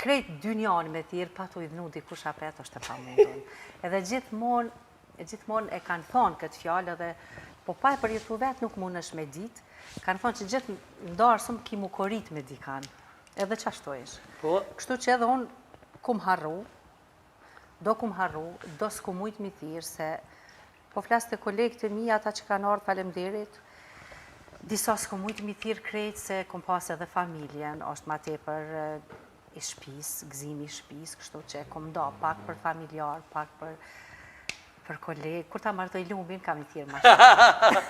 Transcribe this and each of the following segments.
krejt dynjani me thirë, pa të idhnu dikush apet është e pa mundun. Edhe gjithmon e kanë thonë këtë fjallë edhe, po pa e për jetu vetë nuk mund është me ditë, kanë thonë që gjithë ndarësëm ki mu korit me dikan. Edhe që ashtu ishë. Kështu që edhe unë kum harru, do s'ku mujtë mi thirë, se po flasë të kolegë të mi, ata që kanë ardhë falemderit, disa s'ku mujtë mi thirë krejtë, se kom pas edhe familjen, është ma tepër i shpis, gzimi i shpis, kështu që kom do pak për familjar, pak për kolegë. Kur ta martoj lumbin, kam i thirë ma shumë.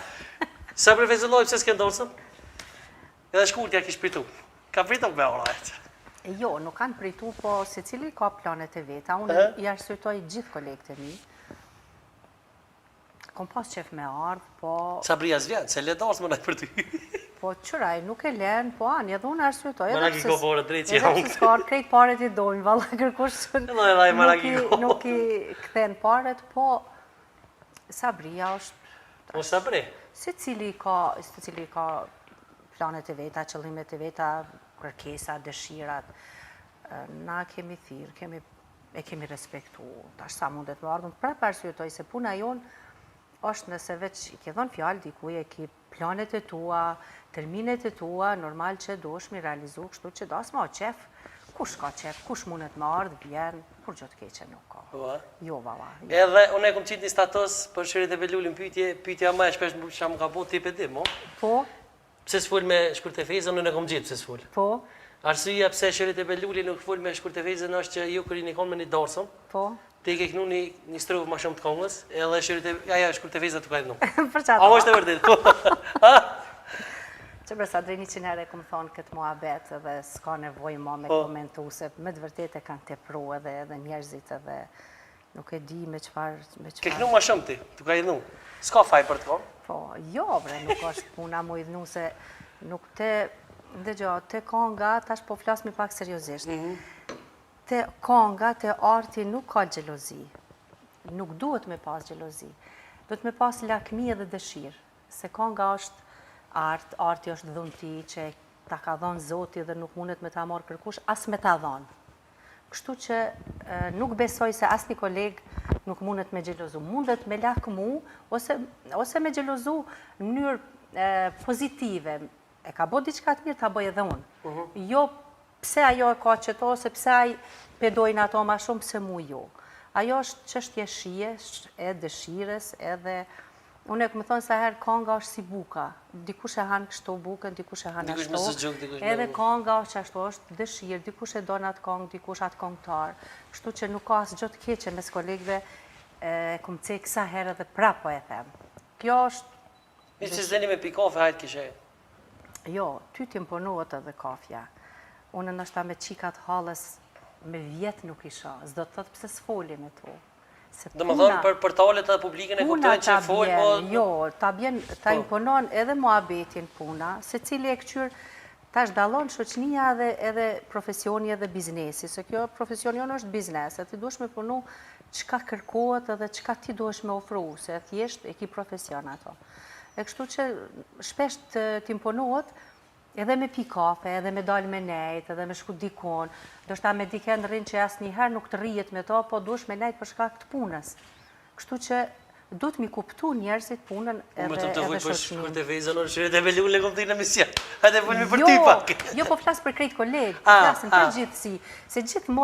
Sa profesionoj pëse s'ke ndorësëm? Edhe shkurtja kish pritu. Ka pritu me orajt. Jo, nuk kanë pritu, po se cili ka planet e veta. Unë i arsytoj gjithë kolegët e mi. Kom pas qef me ardhë, po... Sabria s'vjen, se le darës më nëjë për ty. Po qëraj, nuk e len, po anë, edhe unë arsytoj. Më në ki ko pare drejtë që janë. Edhe që s'karë, krejt paret i dojnë, valla kërkush nuk i këthen paret, po Sabria është... Po Sabri? Se cili ka planet e veta, qëllimet e veta, kërkesa, dëshirat, na kemi thirë, e kemi respektu, tash sa mundet më ardhën, pra përsyetoj se puna jonë është nëse veç i ke dhonë fjallë dikuj e ki planet e tua, terminet e tua, normal që do është mi realizu, kështu që do s'ma o qef, kush ka qef, kush mundet më ardhë, vjen, kur gjotë keqe nuk ka. Jo, valla. Edhe, unë e kom qitë një status për Shërit e Belullin pytja ma e shpesh që më ka po tip e dim, mo? Po. Pse s'full me Shkurtefezën, unë e kom gjitë pse s'full. Po. Arsyja pse Shërit e Belullin nuk full me Shkurtefezën është që ju kërë një konë me një dorsëm. Po. Te i ke kënu një strovë ma shumë të kongës, edhe aja Shkurtefeza të ka idhnu. Për qatë? A, është e vërdit. Që përsa drejni që nere këmë thonë këtë muhabet edhe s'ka nevoj ma me komentu, se me të vërtet e kanë tepru edhe njerëzit edhe nuk e di me qëfar... Ke kënu ma shumë ti, të ka idhnu. S'ka faj për të konë? Po, jo bre, nuk është puna mu idhnu, se nuk te... Ndëgjo, te konga, tash po flasmi pak seriosisht. Te konga, te arti nuk ka gjelozi. Nuk duhet me pas gjelozi. Duhet me pas lakmi edhe dëshirë. Se konga është art, arti është dhunti që ta ka dhonë Zoti dhe nuk mundet me ta marrë kërkush, as me ta dhonë. Kështu që nuk besoj se as një kolegë nuk mundet me gjelozu. Mundet me lakmu, ose me gjelozu në mënyrë pozitive. E ka bo diçka të mirë, ta boj edhe unë. Jo, pse ajo e ka qëto, se pse aj pedojnë ato ma shumë, pse mu jo. Ajo është çështje shije, e dëshires, edhe... Unë e këmë thonë sa herë, konga është si buka. Dikush e hanë kështu bukën, dikush e hanë ashtu. Edhe konga është që ashtu është dëshirë, dikush e donë atë kongë, dikush atë kongëtar. Kështu që nuk ka asë gjotë keqe mes kolegëve, këmë cekë sa herë dhe prapo e them. Kjo është... Mirë që zdeni me pi kafe, hajtë kishe. Jo, ty t'imponohet edhe kafja. Unë nështë ta me qikat halës me vjetë nuk isha, s'do të thotë pse s'foli me to. Do më thonë për talet edhe publikën e kuptojnë që folë, po... Jo, ta imponon edhe muhabetin puna, se cili e këqyrë ta shdallon shoqënia edhe profesioni edhe biznesi, se kjo profesioni jonë është biznes, e ti duesh me punu qka kërkohet edhe qka ti duesh me ofru, se thjesht e ki profesion ato. E kështu që shpesh t'imponohet edhe me pi kafe, edhe me dalë me nejt, edhe me shku dikon, do shta me diken rrinë që asë njëherë nuk të rrijet me to, po duesh me nejt për shkak të punës. Kështu që du të mi kuptu njerëzit punën edhe shoqënin. Më të vujtë për Shkurtefezën, orë Shërit e Belullin, kom të i në mision. Hajde, vujnë për ty pak. Jo, po flasë për krejt kolegë, po flasën për gjithësi, se gjithë